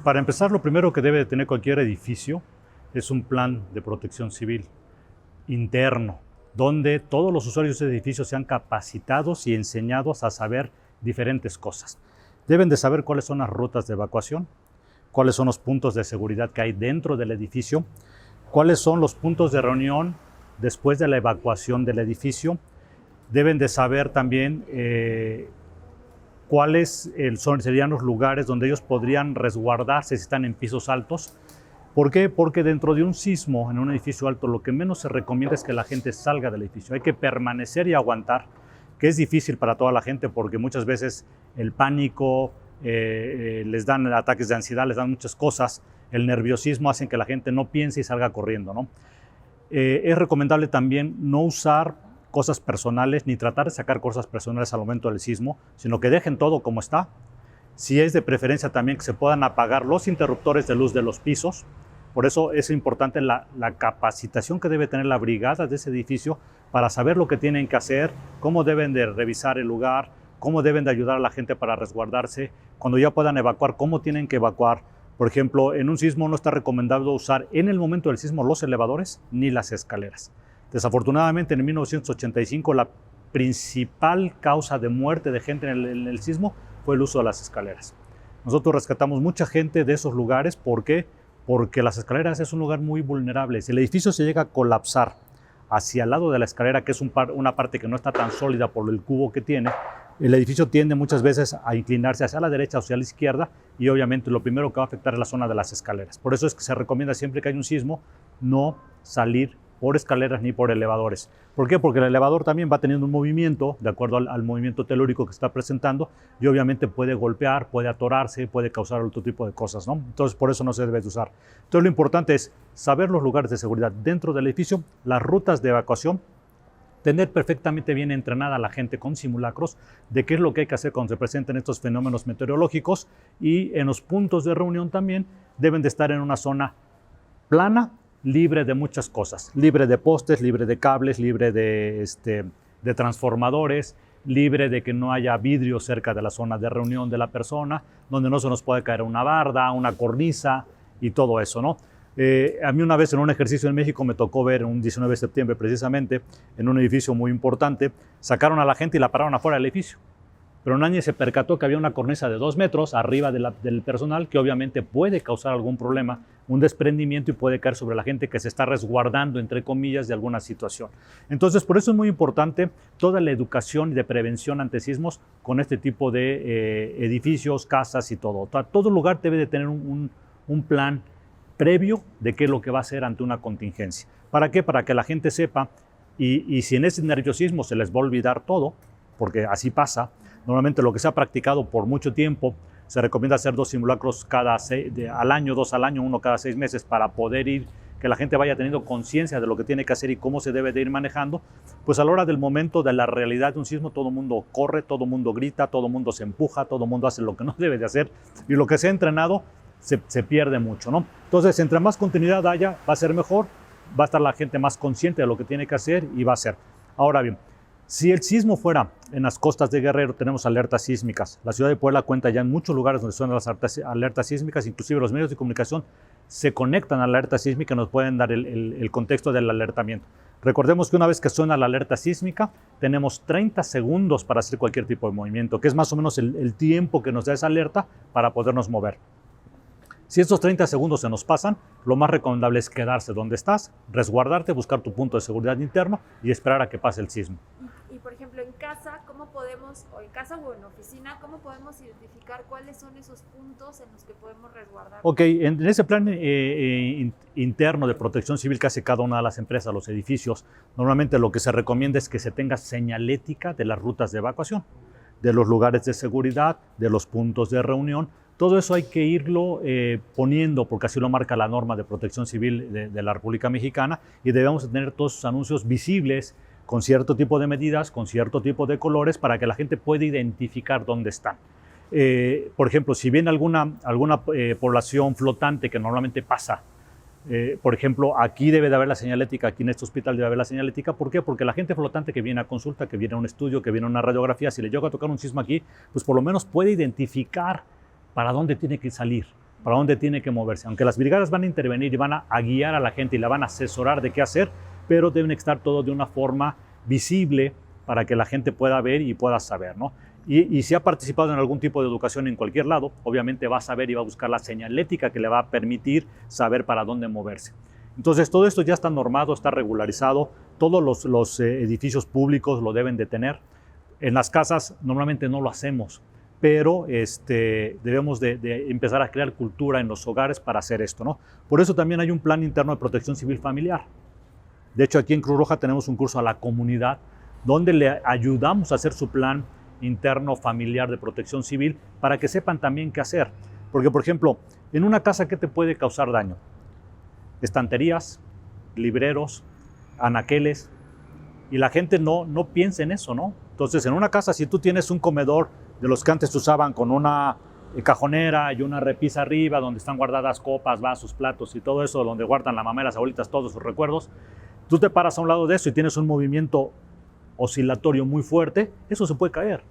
Para empezar, lo primero que debe de tener cualquier edificio es un plan de protección civil interno, donde todos los usuarios de edificios sean capacitados y enseñados a saber diferentes cosas. Deben de saber cuáles son las rutas de evacuación, cuáles son los puntos de seguridad que hay dentro del edificio, cuáles son los puntos de reunión después de la evacuación del edificio. Deben de saber también cuáles serían los lugares donde ellos podrían resguardarse si están en pisos altos. ¿Por qué? Porque dentro de un sismo, en un edificio alto, lo que menos se recomienda es que la gente salga del edificio. Hay que permanecer y aguantar, que es difícil para toda la gente porque muchas veces el pánico, les dan ataques de ansiedad, les dan muchas cosas, el nerviosismo hacen que la gente no piense y salga corriendo, ¿no? Es recomendable también no usar cosas personales ni tratar de sacar cosas personales al momento del sismo, sino que dejen todo como está. Si es de preferencia también que se puedan apagar los interruptores de luz de los pisos. Por eso es importante la capacitación que debe tener la brigada de ese edificio para saber lo que tienen que hacer, cómo deben de revisar el lugar, cómo deben de ayudar a la gente para resguardarse, cuando ya puedan evacuar, cómo tienen que evacuar. Por ejemplo, en un sismo no está recomendado usar en el momento del sismo los elevadores ni las escaleras. Desafortunadamente, en 1985 la principal causa de muerte de gente en el sismo fue el uso de las escaleras. Nosotros rescatamos mucha gente de esos lugares. ¿Por qué? Porque las escaleras es un lugar muy vulnerable. Si el edificio se llega a colapsar hacia el lado de la escalera, que es una parte que no está tan sólida por el cubo que tiene, el edificio tiende muchas veces a inclinarse hacia la derecha o hacia la izquierda y obviamente lo primero que va a afectar es la zona de las escaleras. Por eso es que se recomienda siempre que hay un sismo no salir por escaleras ni por elevadores. ¿Por qué? Porque el elevador también va teniendo un movimiento de acuerdo al movimiento telúrico que está presentando y obviamente puede golpear, puede atorarse, puede causar otro tipo de cosas, ¿no? Entonces por eso no se debe de usar. Entonces lo importante es saber los lugares de seguridad dentro del edificio, las rutas de evacuación, tener perfectamente bien entrenada a la gente con simulacros de qué es lo que hay que hacer cuando se presenten estos fenómenos meteorológicos, y en los puntos de reunión también deben de estar en una zona plana, libre de muchas cosas, libre de postes, libre de cables, libre de transformadores, libre de que no haya vidrio cerca de la zona de reunión de la persona, donde no se nos puede caer una barda, una cornisa y todo eso, ¿no? A mí una vez en un ejercicio en México me tocó ver un 19 de septiembre precisamente en un edificio muy importante, sacaron a la gente y la pararon afuera del edificio. Pero nadie se percató que había una cornisa de 2 metros arriba del personal que obviamente puede causar algún problema, un desprendimiento y puede caer sobre la gente que se está resguardando, entre comillas, de alguna situación. Entonces, por eso es muy importante toda la educación de prevención ante sismos con este tipo de edificios, casas y todo. Todo lugar debe de tener un plan previo de qué es lo que va a hacer ante una contingencia. ¿Para qué? Para que la gente sepa y si en ese nerviosismo se les va a olvidar todo, porque así pasa. Normalmente lo que se ha practicado por mucho tiempo, se recomienda hacer 2 simulacros al año, 2 al año, 1 cada 6 meses para poder que la gente vaya teniendo conciencia de lo que tiene que hacer y cómo se debe de ir manejando. Pues a la hora del momento de la realidad de un sismo, todo el mundo corre, todo el mundo grita, todo el mundo se empuja, todo el mundo hace lo que no debe de hacer y lo que se ha entrenado se pierde mucho, ¿no? Entonces, entre más continuidad haya, va a ser mejor, va a estar la gente más consciente de lo que tiene que hacer y va a ser. Ahora bien, si el sismo fuera en las costas de Guerrero, tenemos alertas sísmicas. La ciudad de Puebla cuenta ya en muchos lugares donde suenan las alertas sísmicas, inclusive los medios de comunicación se conectan a la alerta sísmica y nos pueden dar el contexto del alertamiento. Recordemos que una vez que suena la alerta sísmica, tenemos 30 segundos para hacer cualquier tipo de movimiento, que es más o menos el tiempo que nos da esa alerta para podernos mover. Si estos 30 segundos se nos pasan, lo más recomendable es quedarse donde estás, resguardarte, buscar tu punto de seguridad interno y esperar a que pase el sismo. Y por ejemplo, en casa, ¿cómo podemos, o en casa o en oficina, cómo podemos identificar cuáles son esos puntos en los que podemos resguardar? Ok, en ese plan interno de protección civil que hace cada una de las empresas, los edificios, normalmente lo que se recomienda es que se tenga señalética de las rutas de evacuación, de los lugares de seguridad, de los puntos de reunión. Todo eso hay que irlo poniendo porque así lo marca la norma de protección civil de la República Mexicana y debemos tener todos esos anuncios visibles con cierto tipo de medidas, con cierto tipo de colores para que la gente pueda identificar dónde están. Por ejemplo, si viene alguna población flotante que normalmente pasa, por ejemplo, aquí debe de haber la señalética, aquí en este hospital debe haber la señalética. ¿Por qué? Porque la gente flotante que viene a consulta, que viene a un estudio, que viene a una radiografía, si le llega a tocar un sismo aquí, pues por lo menos puede identificar para dónde tiene que salir para dónde tiene que moverse. Aunque las brigadas van a intervenir y van a guiar a la gente y la van a asesorar de qué hacer, pero deben estar todo de una forma visible para que la gente pueda ver y pueda saber, ¿no? Y si ha participado en algún tipo de educación en cualquier lado, obviamente va a saber y va a buscar la señalética que le va a permitir saber para dónde moverse. Entonces, todo esto ya está normado, está regularizado. Todos los edificios públicos lo deben de tener. En las casas normalmente no lo hacemos, pero debemos de empezar a crear cultura en los hogares para hacer esto, ¿no? Por eso también hay un plan interno de protección civil familiar. De hecho, aquí en Cruz Roja tenemos un curso a la comunidad donde le ayudamos a hacer su plan interno familiar de protección civil para que sepan también qué hacer. Porque, por ejemplo, en una casa, ¿qué te puede causar daño? Estanterías, libreros, anaqueles, y la gente no piensa en eso, ¿no? Entonces, en una casa, si tú tienes un comedor de los que antes usaban con una cajonera y una repisa arriba, donde están guardadas copas, vasos, platos y todo eso, donde guardan la mamá y las abuelitas todos sus recuerdos, tú te paras a un lado de eso y tienes un movimiento oscilatorio muy fuerte, eso se puede caer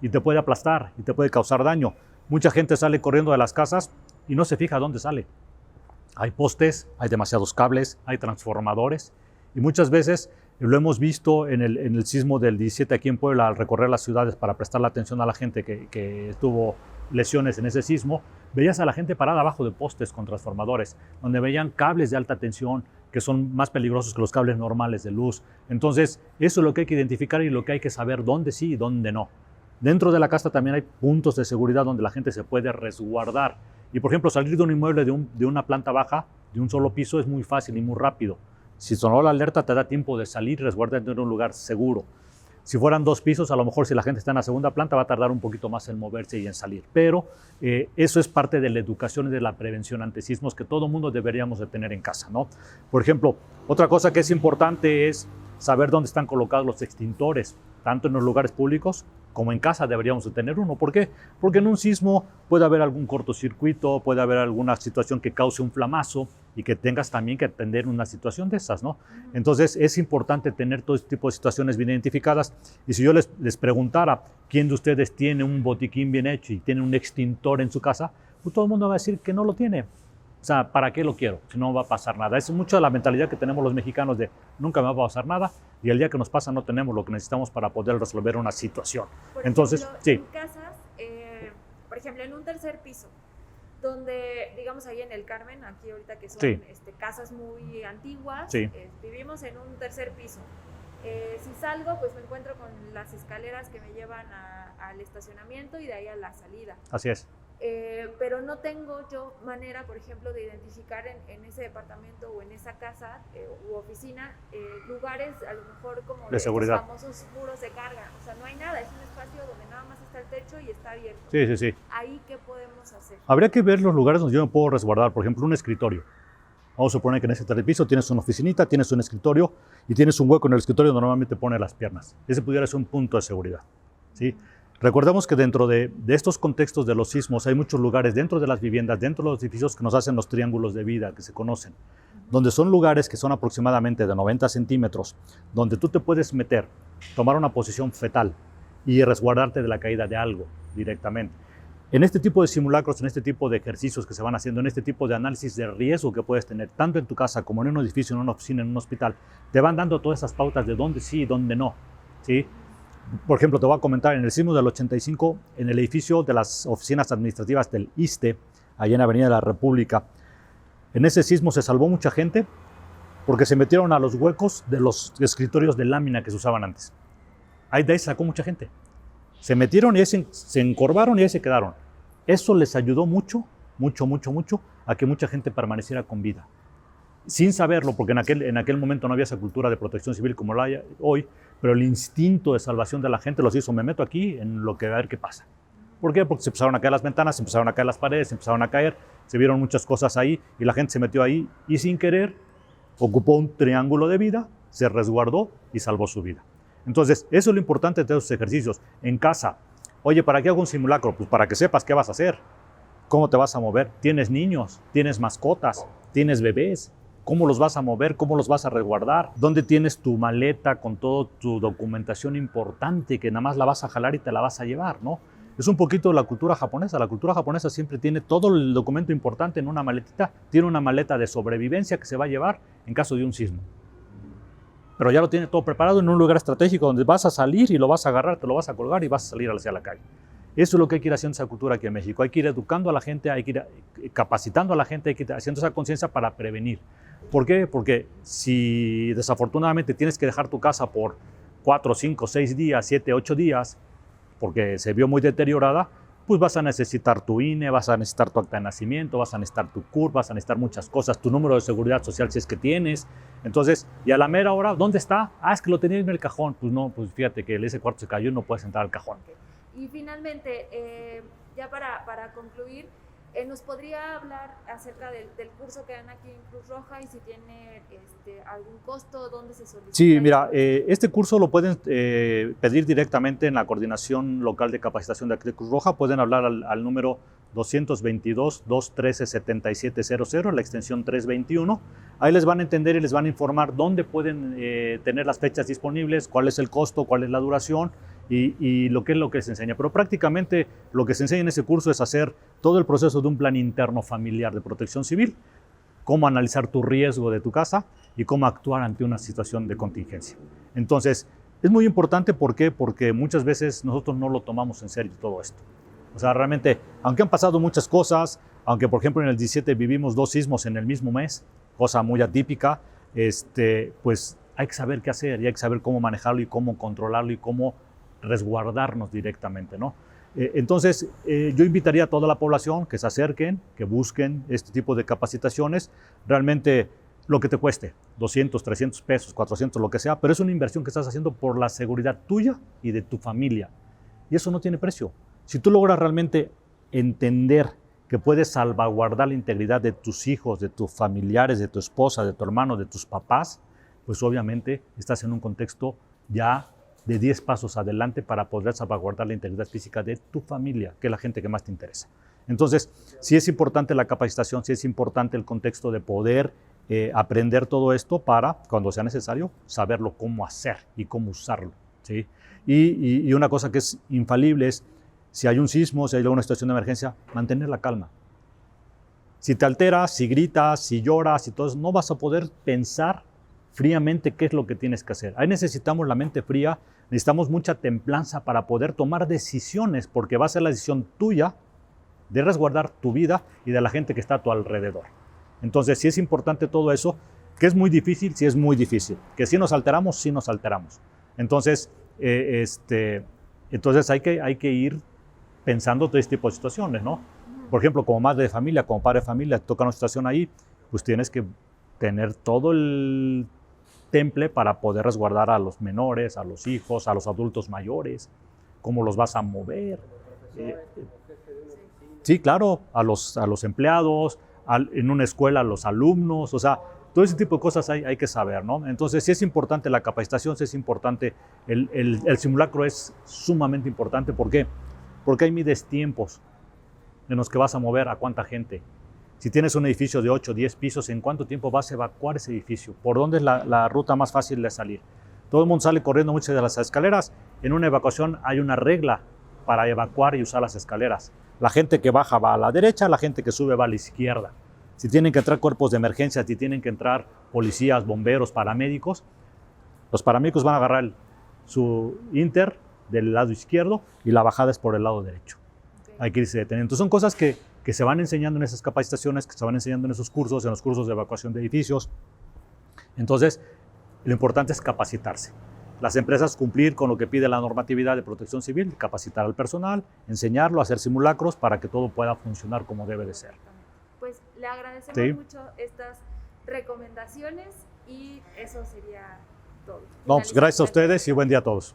y te puede aplastar y te puede causar daño. Mucha gente sale corriendo de las casas y no se fija dónde sale. Hay postes, hay demasiados cables, hay transformadores y muchas veces lo hemos visto en el sismo del 17 aquí en Puebla, al recorrer las ciudades para prestar la atención a la gente que tuvo lesiones en ese sismo. Veías a la gente parada abajo de postes con transformadores, donde veían cables de alta tensión que son más peligrosos que los cables normales de luz. Entonces, eso es lo que hay que identificar y lo que hay que saber dónde sí y dónde no. Dentro de la casa también hay puntos de seguridad donde la gente se puede resguardar. Y, por ejemplo, salir de un inmueble de una planta baja, de un solo piso, es muy fácil y muy rápido. Si sonó la alerta, te da tiempo de salir y resguardarte en un lugar seguro. Si fueran 2 pisos, a lo mejor si la gente está en la segunda planta va a tardar un poquito más en moverse y en salir. Pero eso es parte de la educación y de la prevención ante sismos que todo mundo deberíamos de tener en casa, ¿no? Por ejemplo, otra cosa que es importante es saber dónde están colocados los extintores, tanto en los lugares públicos como en casa deberíamos de tener uno. ¿Por qué? Porque en un sismo puede haber algún cortocircuito, puede haber alguna situación que cause un flamazo y que tengas también que atender una situación de esas, ¿no? Entonces es importante tener todo este tipo de situaciones bien identificadas. Y si yo les preguntara quién de ustedes tiene un botiquín bien hecho y tiene un extintor en su casa, pues todo el mundo va a decir que no lo tiene. O sea, ¿para qué lo quiero? Si no va a pasar nada. Es mucho la mentalidad que tenemos los mexicanos de nunca me va a pasar nada y el día que nos pasa no tenemos lo que necesitamos para poder resolver una situación. Entonces, ejemplo, sí. En casas, por ejemplo, en un tercer piso, donde, digamos, ahí en el Carmen, aquí ahorita que son Sí. Casas muy antiguas, Sí. Vivimos en un tercer piso. Si salgo, pues me encuentro con las escaleras que me llevan al estacionamiento y de ahí a la salida. Así es. Pero no tengo yo manera, por ejemplo, de identificar en ese departamento o en esa casa u oficina lugares a lo mejor como de seguridad, los famosos muros de carga. O sea, no hay nada, es un espacio donde nada más está el techo y está abierto. Sí, sí, sí. ¿Ahí qué podemos hacer? Habría que ver los lugares donde yo me puedo resguardar. Por ejemplo, un escritorio. Vamos a suponer que en ese tercer piso tienes una oficinita, tienes un escritorio y tienes un hueco en el escritorio donde normalmente pone las piernas. Ese pudiera ser un punto de seguridad, ¿sí? Recordemos que dentro de estos contextos de los sismos hay muchos lugares dentro de las viviendas, dentro de los edificios que nos hacen los triángulos de vida que se conocen, donde son lugares que son aproximadamente de 90 centímetros, donde tú te puedes meter, tomar una posición fetal y resguardarte de la caída de algo directamente. En este tipo de simulacros, en este tipo de ejercicios que se van haciendo, en este tipo de análisis de riesgo que puedes tener, tanto en tu casa como en un edificio, en una oficina, en un hospital, te van dando todas esas pautas de dónde sí y dónde no, ¿sí? Por ejemplo, te voy a comentar, en el sismo del 85, en el edificio de las oficinas administrativas del ISSSTE, allá en Avenida de la República, en ese sismo se salvó mucha gente porque se metieron a los huecos de los escritorios de lámina que se usaban antes. Ahí de ahí sacó mucha gente. Se metieron y ahí se encorvaron y ahí se quedaron. Eso les ayudó mucho a que mucha gente permaneciera con vida. Sin saberlo, porque en aquel momento no había esa cultura de protección civil como la hay hoy, pero el instinto de salvación de la gente los hizo, me meto aquí en lo que a ver qué pasa. ¿Por qué? Porque se empezaron a caer las ventanas, se empezaron a caer las paredes, se empezaron a caer, se vieron muchas cosas ahí y la gente se metió ahí y sin querer ocupó un triángulo de vida, se resguardó y salvó su vida. Entonces, eso es lo importante de esos ejercicios. En casa, oye, ¿para qué hago un simulacro? Pues para que sepas qué vas a hacer, cómo te vas a mover. Tienes niños, tienes mascotas, tienes bebés. ¿Cómo los vas a mover? ¿Cómo los vas a resguardar? ¿Dónde tienes tu maleta con toda tu documentación importante que nada más la vas a jalar y te la vas a llevar, ¿no? Es un poquito la cultura japonesa. La cultura japonesa siempre tiene todo el documento importante en una maletita. Tiene una maleta de sobrevivencia que se va a llevar en caso de un sismo. Pero ya lo tiene todo preparado en un lugar estratégico donde vas a salir y lo vas a agarrar, te lo vas a colgar y vas a salir hacia la calle. Eso es lo que hay que ir haciendo esa cultura aquí en México. Hay que ir educando a la gente, hay que ir capacitando a la gente, hay que ir haciendo esa conciencia para prevenir. ¿Por qué? Porque si desafortunadamente tienes que dejar tu casa por 4, 5, 6 días, 7, 8 días, porque se vio muy deteriorada, pues vas a necesitar tu INE, vas a necesitar tu acta de nacimiento, vas a necesitar tu CURP, vas a necesitar muchas cosas, tu número de seguridad social si es que tienes. Entonces, y a la mera hora, ¿dónde está? Ah, es que lo tenía en el cajón. Pues no, pues fíjate que ese cuarto se cayó y no puedes entrar al cajón. Y finalmente, ya para concluir, ¿nos podría hablar acerca del curso que dan aquí en Cruz Roja y si tiene algún costo, dónde se solicita? Sí, mira, este curso lo pueden pedir directamente en la Coordinación Local de Capacitación de aquí de Cruz Roja. Pueden hablar al número 222-213-7700, la extensión 321. Ahí les van a entender y les van a informar dónde pueden tener las fechas disponibles, cuál es el costo, cuál es la duración y lo que se enseña. Pero prácticamente lo que se enseña en ese curso es hacer todo el proceso de un plan interno familiar de protección civil, cómo analizar tu riesgo de tu casa y cómo actuar ante una situación de contingencia. Entonces, es muy importante, ¿por qué? Porque muchas veces nosotros no lo tomamos en serio todo esto. O sea, realmente, aunque han pasado muchas cosas, aunque por ejemplo en el 17 vivimos 2 sismos en el mismo mes, cosa muy atípica, pues hay que saber qué hacer y hay que saber cómo manejarlo y cómo controlarlo y cómo resguardarnos directamente, ¿no? Entonces, yo invitaría a toda la población que se acerquen, que busquen este tipo de capacitaciones, realmente lo que te cueste, 200, 300 pesos, 400, lo que sea, pero es una inversión que estás haciendo por la seguridad tuya y de tu familia. Y eso no tiene precio. Si tú logras realmente entender que puedes salvaguardar la integridad de tus hijos, de tus familiares, de tu esposa, de tu hermano, de tus papás, pues obviamente estás en un contexto ya de 10 pasos adelante para poder salvaguardar la integridad física de tu familia, que es la gente que más te interesa. Entonces, sí es importante la capacitación, sí es importante el contexto de poder aprender todo esto para, cuando sea necesario, saberlo cómo hacer y cómo usarlo, ¿sí? Y una cosa que es infalible es, si hay un sismo, si hay alguna situación de emergencia, mantener la calma. Si te alteras, si gritas, si lloras y todo eso, no vas a poder pensar fríamente qué es lo que tienes que hacer. Ahí necesitamos la mente fría, necesitamos mucha templanza para poder tomar decisiones, porque va a ser la decisión tuya de resguardar tu vida y de la gente que está a tu alrededor. Entonces, sí es importante todo eso, que es muy difícil, sí es muy difícil. Que si nos alteramos, sí nos alteramos. Entonces, entonces hay que ir pensando todo este tipo de situaciones, ¿no? Por ejemplo, como madre de familia, como padre de familia, toca una situación ahí, pues tienes que tener todo el temple para poder resguardar a los menores, a los hijos, a los adultos mayores, cómo los vas a mover. Sí, claro, a los empleados, en una escuela a los alumnos, o sea, todo ese tipo de cosas hay que saber, ¿no? Entonces, sí es importante la capacitación, sí es importante, el simulacro es sumamente importante. ¿Por qué? Porque ahí mides tiempos en los que vas a mover a cuánta gente. Si tienes un edificio de 8 o 10 pisos, ¿en cuánto tiempo vas a evacuar ese edificio? ¿Por dónde es la ruta más fácil de salir? Todo el mundo sale corriendo muchas de las escaleras. En una evacuación hay una regla para evacuar y usar las escaleras. La gente que baja va a la derecha, la gente que sube va a la izquierda. Si tienen que entrar cuerpos de emergencia, si tienen que entrar policías, bomberos, paramédicos, los paramédicos van a agarrar su inter del lado izquierdo y la bajada es por el lado derecho. Okay. Hay que irse deteniendo. Entonces son cosas que se van enseñando en esas capacitaciones, que se van enseñando en esos cursos, en los cursos de evacuación de edificios. Entonces, lo importante es capacitarse. Las empresas cumplir con lo que pide la normatividad de protección civil, capacitar al personal, enseñarlo, hacer simulacros para que todo pueda funcionar como debe de ser. Pues le agradecemos mucho estas recomendaciones y eso sería todo. No, pues gracias a ustedes y buen día a todos.